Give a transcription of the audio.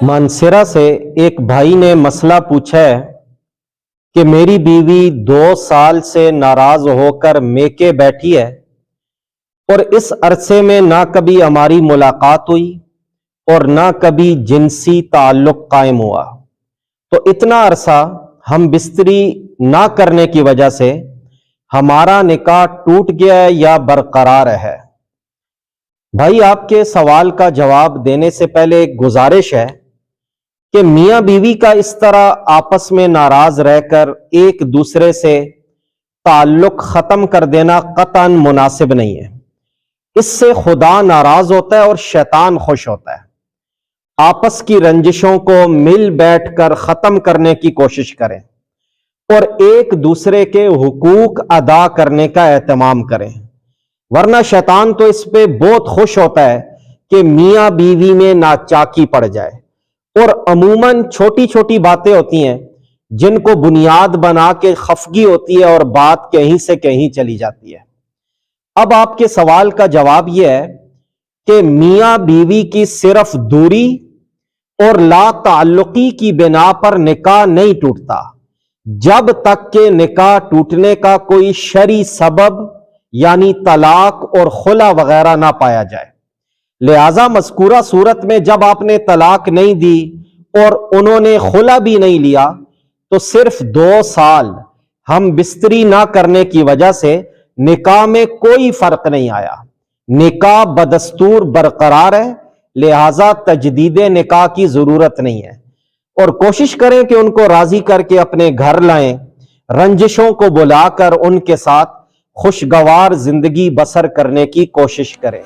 मानसेरा से एक भाई ने मसला पूछा है कि मेरी बीवी 2 साल से नाराज होकर मेके बैठी है और इस अरसे में ना कभी हमारी मुलाकात हुई और ना कभी जिनसी ताल्लुक कायम हुआ। तो इतना अरसा हम बिस्तरी ना करने की वजह से हमारा निकाह टूट गया है या बरकरार है। भाई, आपके सवाल का जवाब देने से पहले एक गुजारिश है कि मियां बीवी का इस तरह आपस में नाराज रहकर एक दूसरे से ताल्लुक खत्म कर देना कतन मुनासिब नहीं है। इससे खुदा नाराज होता है और शैतान खुश होता है। आपस की रंजिशों को मिल बैठकर खत्म करने की कोशिश करें और एक दूसरे के हुकूक अदा करने का एहतमाम करें, वरना शैतान तो इस पे बहुत खुश होता है कि मियां बीवी में नाचाकी पड़ जाए। और अमूमन छोटी छोटी बातें होती हैं जिनको बुनियाद बना के खफगी होती है और बात कहीं से कहीं चली जाती है। अब आपके सवाल का जवाब यह है कि मियां बीवी की सिर्फ दूरी और ला ताल्लुकी की बिना पर निकाह नहीं टूटता जब तक के निकाह टूटने का कोई शरई सबब यानी तलाक और खुला वगैरह ना पाया जाए। लिहाजा मज़कूरा सूरत में जब आपने तलाक नहीं दी और उन्होंने खुला भी नहीं लिया तो सिर्फ 2 साल हम बिस्तरी ना करने की वजह से निकाह में कोई फर्क नहीं आया। निकाह बदस्तूर बरकरार है, लिहाजा तजदीद निकाह की जरूरत नहीं है। और कोशिश करें कि उनको राजी करके अपने घर लाएं, रंजिशों को बुलाकर उनके साथ खुशगवार जिंदगी बसर करने की कोशिश करें।